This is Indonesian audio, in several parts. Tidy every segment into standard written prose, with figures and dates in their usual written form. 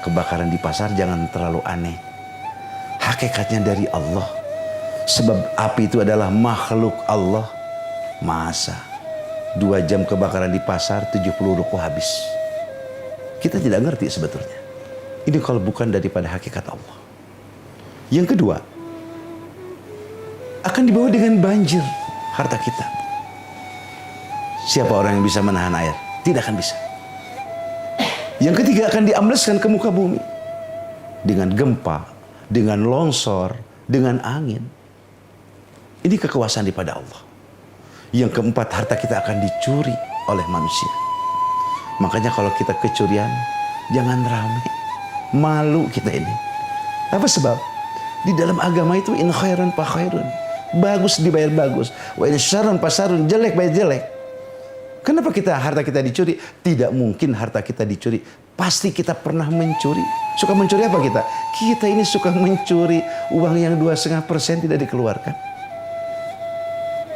kebakaran di pasar jangan terlalu aneh. Hakikatnya dari Allah. Sebab api itu adalah makhluk Allah. Masa 2 jam kebakaran di pasar 70 ruko habis. Kita tidak ngerti sebetulnya. Ini kalau bukan daripada hakikat Allah. Yang kedua, akan dibawa dengan banjir harta kita. Siapa orang yang bisa menahan air? Tidak akan bisa. Yang ketiga, akan diambleskan ke muka bumi dengan gempa, dengan longsor, dengan angin. Ini kekuasaan daripada Allah. Yang keempat, harta kita akan dicuri oleh manusia. Makanya kalau kita kecurian, jangan rame. Malu kita ini. Apa sebab? Di dalam agama itu in khairan fa khairun. Bagus dibayar bagus. Wa in syarrun fa syarrun, jelek bayar jelek. Kenapa harta kita dicuri? Tidak mungkin harta kita dicuri. Pasti kita pernah mencuri. Suka mencuri apa kita? Kita ini suka mencuri uang yang 2,5% tidak dikeluarkan.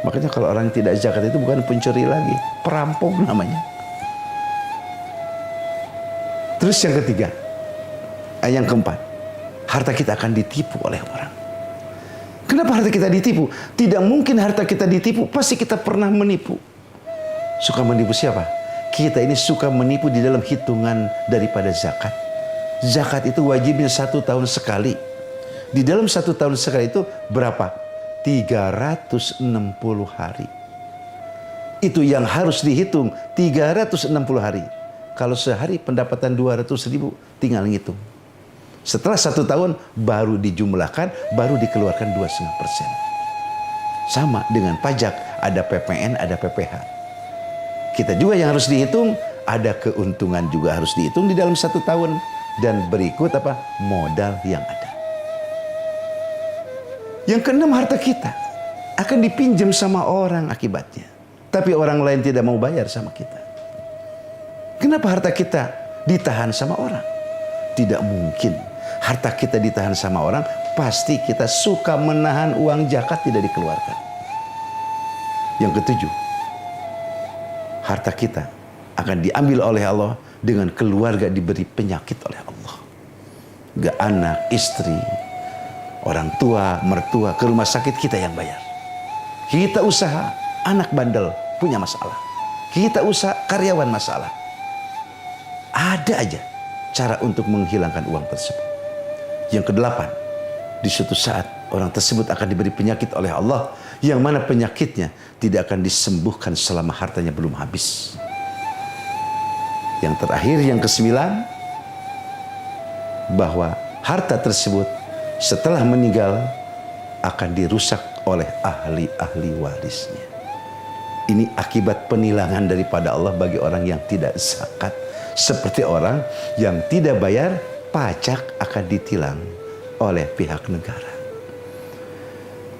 Makanya kalau orang tidak zakat itu bukan pencuri lagi, perampok namanya. Terus yang ketiga, yang keempat, harta kita akan ditipu oleh orang. Kenapa harta kita ditipu? Tidak mungkin harta kita ditipu, pasti kita pernah menipu. Suka menipu siapa? Kita ini suka menipu di dalam hitungan daripada zakat. Zakat itu wajibnya 1 tahun sekali. Di dalam 1 tahun sekali itu berapa? 360 hari. Itu yang harus dihitung, 360 hari. Kalau sehari pendapatan 200.000, tinggal ngitung. Setelah 1 tahun baru dijumlahkan, baru dikeluarkan 2,5%. Sama dengan pajak, ada PPN, ada PPH. Kita juga yang harus dihitung, ada keuntungan juga harus dihitung di dalam 1 tahun. Dan berikut apa? Modal yang ada. Yang keenam, harta kita akan dipinjam sama orang akibatnya. Tapi orang lain tidak mau bayar sama kita. Kenapa harta kita ditahan sama orang? Tidak mungkin. Harta kita ditahan sama orang, pasti kita suka menahan uang zakat tidak dikeluarkan. Yang ketujuh, harta kita akan diambil oleh Allah dengan keluarga diberi penyakit oleh Allah. Gak anak, istri, orang tua, mertua, ke rumah sakit kita yang bayar. Kita usaha, anak bandel punya masalah. Kita usaha, karyawan masalah. Ada aja cara untuk menghilangkan uang tersebut. Yang kedelapan, di suatu saat orang tersebut akan diberi penyakit oleh Allah, yang mana penyakitnya tidak akan disembuhkan selama hartanya belum habis. Yang terakhir, yang kesembilan, bahwa harta tersebut setelah meninggal akan dirusak oleh ahli-ahli warisnya. Ini akibat penilangan daripada Allah bagi orang yang tidak zakat. Seperti orang yang tidak bayar pajak akan ditilang oleh pihak negara.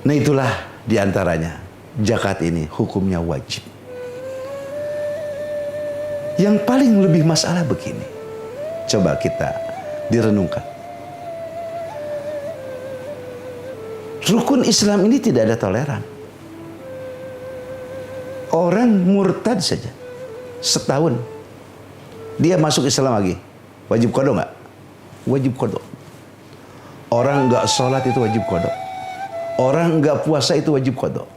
Nah, itulah diantaranya zakat ini hukumnya wajib. Yang paling lebih masalah begini, coba kita direnungkan. Rukun Islam ini tidak ada toleran. Orang murtad saja setahun dia masuk Islam lagi, wajib qada nggak? Wajib qada. Orang nggak sholat itu wajib qada. Orang nggak puasa itu wajib qada.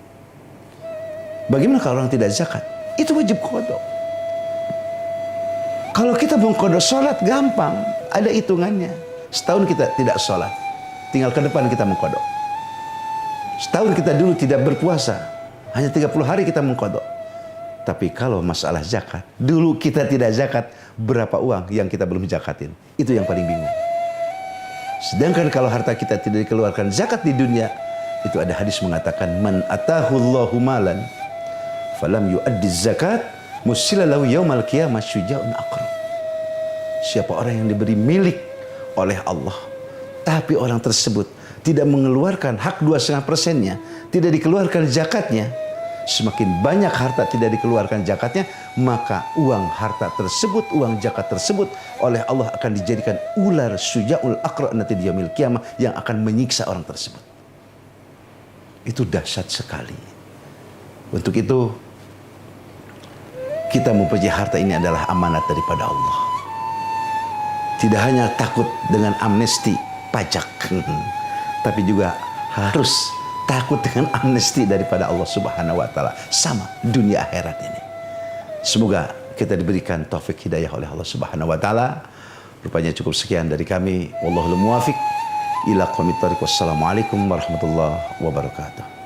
Bagaimana kalau orang tidak zakat? Itu wajib qada. Kalau kita mau qada sholat gampang, ada hitungannya. Setahun kita tidak sholat, tinggal ke depan kita mau qada. Setahun kita dulu tidak berpuasa, hanya 30 hari kita mengqada. Tapi kalau masalah zakat, dulu kita tidak zakat, berapa uang yang kita belum zakatin? Itu yang paling bingung. Sedangkan kalau harta kita tidak dikeluarkan zakat di dunia, itu ada hadis mengatakan, man atahullahu malan falam yuaddi zakat musilalahu yaumal qiyamah syuja'un aqrab. Siapa orang yang diberi milik oleh Allah, tapi orang tersebut tidak mengeluarkan hak 2,5%-nya, tidak dikeluarkan zakatnya, semakin banyak harta tidak dikeluarkan zakatnya, maka uang harta tersebut, uang zakat tersebut oleh Allah akan dijadikan ular syuja'ul aqra nanti di yaumil qiyamah yang akan menyiksa orang tersebut. Itu dahsyat sekali. Untuk itu kita mempunyai harta ini adalah amanat daripada Allah. Tidak hanya takut dengan amnesti pajak, tapi juga harus takut dengan amnesti daripada Allah Subhanahu wa taala. Sama dunia akhirat ini. Semoga kita diberikan taufik hidayah oleh Allah Subhanahu wa taala. Rupanya cukup sekian dari kami. Wallahul muwafiq ila aqwamit thoriq. Wassalamualaikum warahmatullahi wabarakatuh.